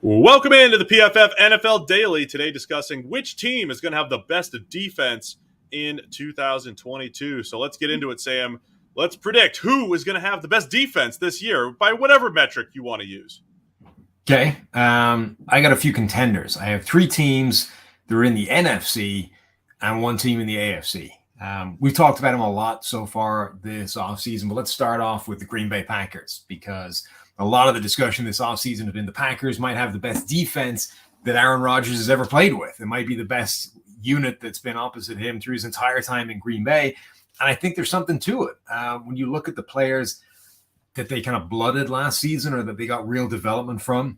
Welcome into the PFF NFL Daily. Today discussing which team is going to have the best defense in 2022. So let's get into it, Sam. Let's predict who is going to have the best defense this year by whatever metric you want to use. Okay. I got a few contenders. I have three teams that are in the NFC and one team in the AFC. We've talked about them a lot so far this offseason, but let's start off with the Green Bay Packers, because a lot of the discussion this offseason has been the Packers might have the best defense that Aaron Rodgers has ever played with. It might be the best unit that's been opposite him through his entire time in Green Bay. And I think there's something to it. When you look at the players that they kind of blooded last season or that they got real development from,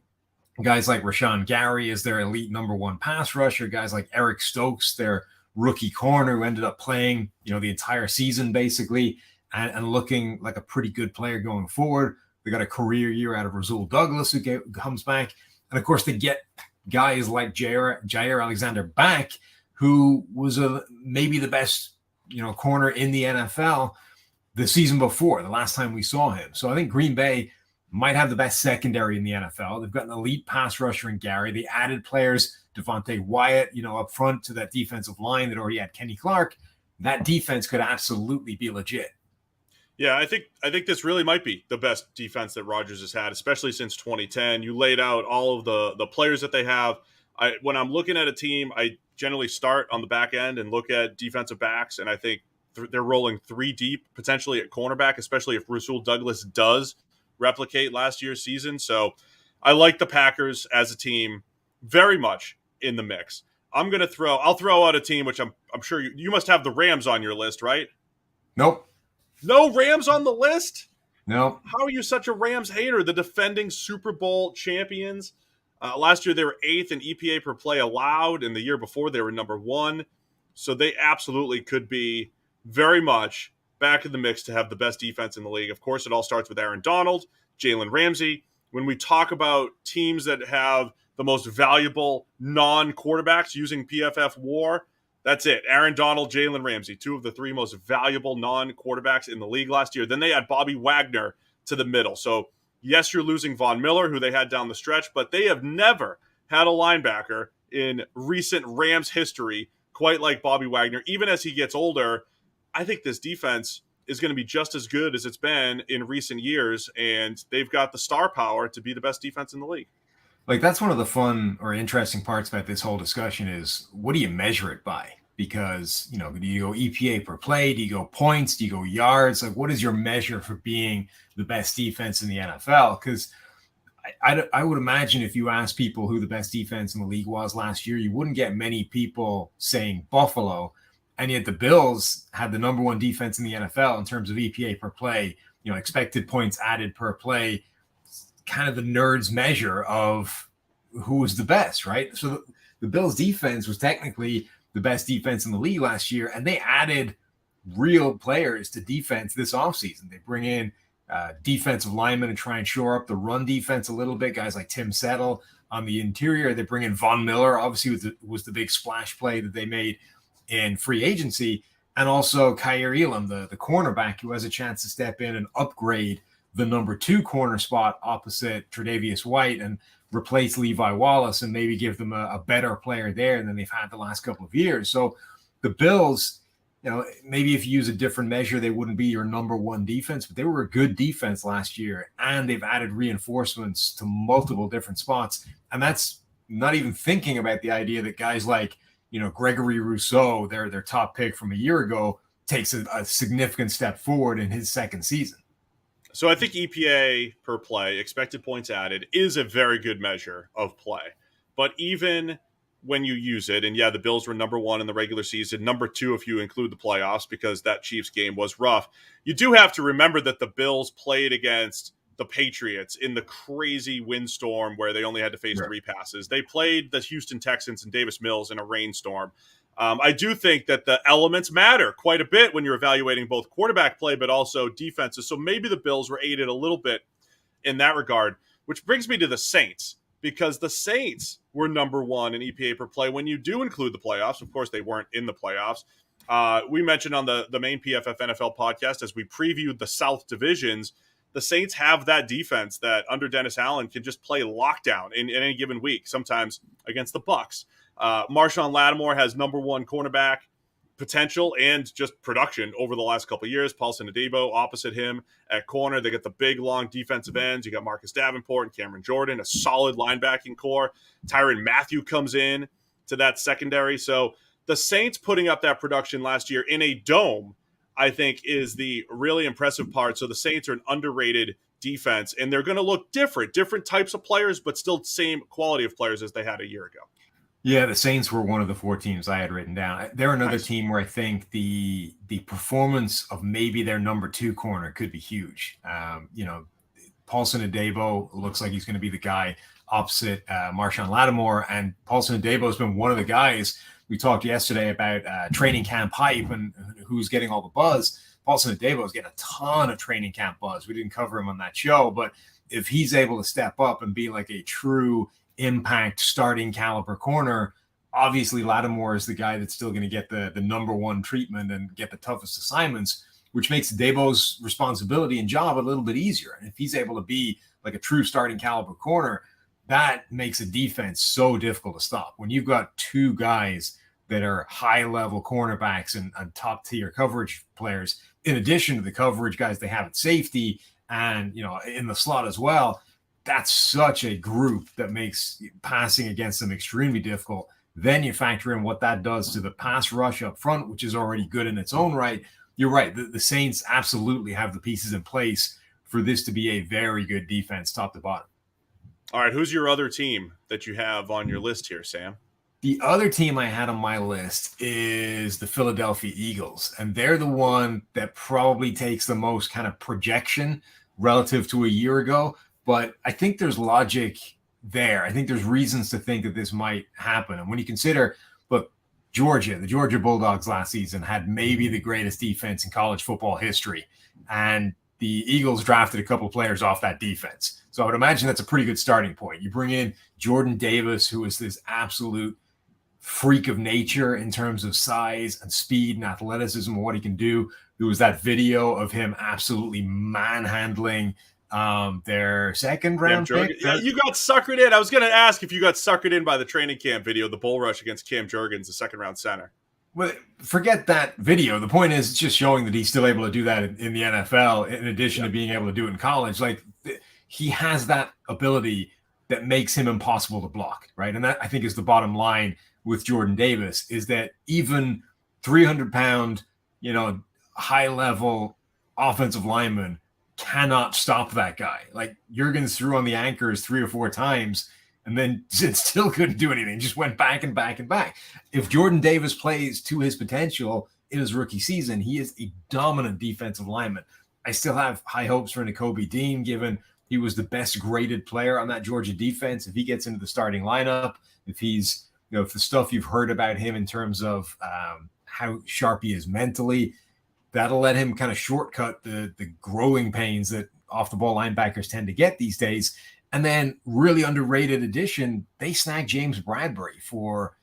guys like Rashawn Gary is their elite number one pass rusher, guys like Eric Stokes, their rookie corner who ended up playing, the entire season basically and looking like a pretty good player going forward. They got a career year out of Rasul Douglas who comes back. And of course, they get guys like Jair Alexander back, who was maybe the best, corner in the NFL the season before, the last time we saw him. So I think Green Bay might have the best secondary in the NFL. They've got an elite pass rusher in Gary. They added players, Devontae Wyatt, up front to that defensive line that already had Kenny Clark. That defense could absolutely be legit. Yeah, I think this really might be the best defense that Rodgers has had, especially since 2010. You laid out all of the players that they have. When I'm looking at a team, I generally start on the back end and look at defensive backs, and I think they're rolling three deep, potentially at cornerback, especially if Rasul Douglas does replicate last year's season. So I like the Packers as a team very much in the mix. I'll throw out a team, which I'm sure you must have the Rams on your list, right? Nope. No Rams on the list? No. How are you such a Rams hater? The defending Super Bowl champions. Last year they were 8th in EPA per play allowed, and the year before they were number 1. So they absolutely could be very much back in the mix to have the best defense in the league. Of course, it all starts with Aaron Donald, Jalen Ramsey. When we talk about teams that have the most valuable non-quarterbacks using PFF WAR, that's it. Aaron Donald, Jalen Ramsey, two of the three most valuable non-quarterbacks in the league last year. Then they had Bobby Wagner to the middle. So, yes, you're losing Von Miller, who they had down the stretch, but they have never had a linebacker in recent Rams history quite like Bobby Wagner. Even as he gets older, I think this defense is going to be just as good as it's been in recent years, and they've got the star power to be the best defense in the league. Like, that's one of the fun or interesting parts about this whole discussion is, what do you measure it by? Because, do you go EPA per play? Do you go points? Do you go yards? Like, what is your measure for being the best defense in the NFL? Because I would imagine if you asked people who the best defense in the league was last year, you wouldn't get many people saying Buffalo. And yet the Bills had the number one defense in the NFL in terms of EPA per play, expected points added per play, kind of the nerds measure of who was the best, right? So the Bills defense was technically the best defense in the league last year, and they added real players to defense this offseason. They bring in defensive linemen and try and shore up the run defense a little bit, guys like Tim Settle on the interior. They bring in Von Miller, obviously was the big splash play that they made in free agency, and also Kaiir Elam, the cornerback, who has a chance to step in and upgrade the number 2 corner spot opposite Tre'Davious White and replace Levi Wallace and maybe give them a better player there than they've had the last couple of years. So the Bills, maybe if you use a different measure, they wouldn't be your number 1 defense, but they were a good defense last year, and they've added reinforcements to multiple different spots. And that's not even thinking about the idea that guys like, Gregory Rousseau, their top pick from a year ago, takes a significant step forward in his second season. So I think EPA per play, expected points added, is a very good measure of play. But even when you use it, and yeah, the Bills were number 1 in the regular season, number 2 if you include the playoffs, because that Chiefs game was rough. You do have to remember that the Bills played against the Patriots in the crazy windstorm where they only had to face 3 passes. They played the Houston Texans and Davis Mills in a rainstorm. I do think that the elements matter quite a bit when you're evaluating both quarterback play but also defenses. So maybe the Bills were aided a little bit in that regard, which brings me to the Saints, because the Saints were number 1 in EPA per play when you do include the playoffs. Of course, they weren't in the playoffs. We mentioned on the main PFF NFL podcast as we previewed the South divisions, the Saints have that defense that under Dennis Allen can just play lockdown in any given week, sometimes against the Bucs. Marshawn Lattimore has number one cornerback potential and just production over the last couple of years. Paulson Adebo opposite him at corner. They get the big, long defensive ends. You got Marcus Davenport and Cameron Jordan, a solid linebacking core. Tyrann Mathieu comes in to that secondary. So the Saints putting up that production last year in a dome, I think, is the really impressive part. So the Saints are an underrated defense, and they're going to look different types of players, but still same quality of players as they had a year ago. Yeah, the Saints were one of the 4 teams I had written down. They're another Nice. team where I think the performance of maybe their number 2 corner could be huge. Paulson Adebo looks like he's going to be the guy opposite Marshawn Lattimore, and Paulson Adebo has been one of the guys we talked yesterday about training camp hype and who's getting all the buzz. Paulson Adebo is getting a ton of training camp buzz. We didn't cover him on that show, but if he's able to step up and be like a true impact starting caliber corner, obviously Lattimore is the guy that's still going to get the number 1 treatment and get the toughest assignments, which makes Debo's responsibility and job a little bit easier. And if he's able to be like a true starting caliber corner, that makes a defense so difficult to stop. When you've got 2 guys that are high level cornerbacks and top tier coverage players, in addition to the coverage guys they have at safety and, in the slot as well, that's such a group that makes passing against them extremely difficult. Then you factor in what that does to the pass rush up front, which is already good in its own right. You're right. The Saints absolutely have the pieces in place for this to be a very good defense, top to bottom. All right, who's your other team that you have on your list here, Sam? The other team I had on my list is the Philadelphia Eagles, and they're the one that probably takes the most kind of projection relative to a year ago. But I think there's logic there. I think there's reasons to think that this might happen. And when you consider, look, the Georgia Bulldogs last season had maybe the greatest defense in college football history. And the Eagles drafted a couple players off that defense. So I would imagine that's a pretty good starting point. You bring in Jordan Davis, who is this absolute freak of nature in terms of size and speed and athleticism and what he can do. There was that video of him absolutely manhandling their second round pick. Yeah, you got suckered in. I was going to ask if you got suckered in by the training camp video, the bull rush against Cam Jurgens, the second round center. Well, forget that video. The point is, it's just showing that he's still able to do that in the NFL, in addition to being able to do it in college. Like, he has that ability that makes him impossible to block, right? And that, I think, is the bottom line with Jordan Davis, is that even 300-pound, high-level offensive lineman cannot stop that guy. Like, Jurgens threw on the anchors 3 or 4 times and then still couldn't do anything. Just went back and back and back. If Jordan Davis plays to his potential in his rookie season, he is a dominant defensive lineman. I still have high hopes for Nakobe Dean, given he was the best graded player on that Georgia defense. If he gets into the starting lineup, if he's, if the stuff you've heard about him in terms of how sharp he is mentally, that'll let him kind of shortcut the growing pains that off-the-ball linebackers tend to get these days. And then really underrated addition, they snagged James Bradbury for,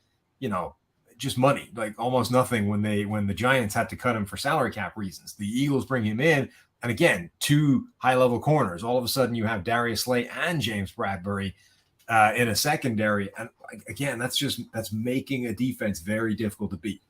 just money, like almost nothing when the Giants had to cut him for salary cap reasons. The Eagles bring him in, and again, 2 high-level corners. All of a sudden you have Darius Slay and James Bradbury in a secondary. And again, that's making a defense very difficult to beat.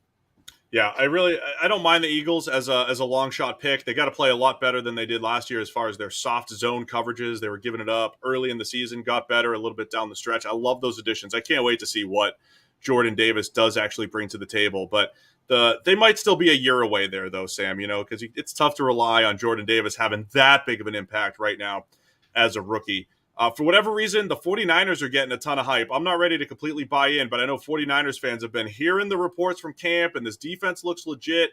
Yeah, I don't mind the Eagles as a long shot pick. They got to play a lot better than they did last year as far as their soft zone coverages. They were giving it up early in the season, got better a little bit down the stretch. I love those additions. I can't wait to see what Jordan Davis does actually bring to the table. But they might still be a year away there, though, Sam, because it's tough to rely on Jordan Davis having that big of an impact right now as a rookie. For whatever reason, the 49ers are getting a ton of hype. I'm not ready to completely buy in, but I know 49ers fans have been hearing the reports from camp, and this defense looks legit.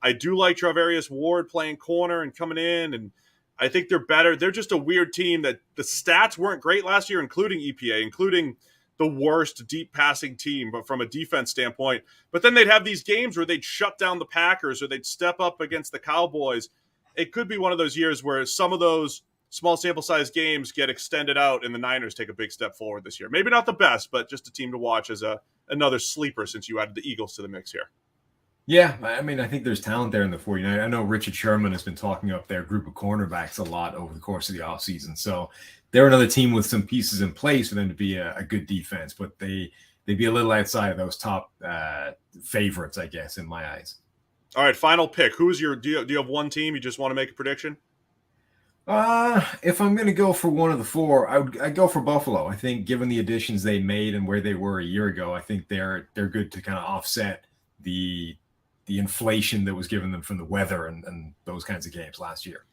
I do like Travarius Ward playing corner and coming in, and I think they're better. They're just a weird team that the stats weren't great last year, including EPA, including the worst deep passing team, but from a defense standpoint. But then they'd have these games where they'd shut down the Packers or they'd step up against the Cowboys. It could be one of those years where some of those small sample size games get extended out and the Niners take a big step forward this year. Maybe not the best, but just a team to watch as another sleeper since you added the Eagles to the mix here. Yeah, I mean, I think there's talent there in the 49. I know Richard Sherman has been talking up their group of cornerbacks a lot over the course of the offseason. So they're another team with some pieces in place for them to be a good defense, but they'd be a little outside of those top favorites, I guess, in my eyes. All right, final pick. Who's your? Do you have one team you just want to make a prediction? If I'm going to go for one of the four, I'd go for Buffalo. I think given the additions they made and where they were a year ago, I think they're good to kind of offset the inflation that was given them from the weather and those kinds of games last year.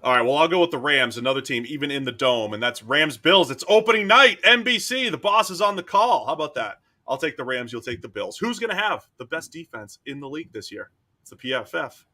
All right, well, I'll go with the Rams, another team even in the dome, and that's Rams Bills. It's opening night, NBC. The boss is on the call. How about that? I'll take the Rams. You'll take the Bills. Who's going to have the best defense in the league this year? It's the PFF.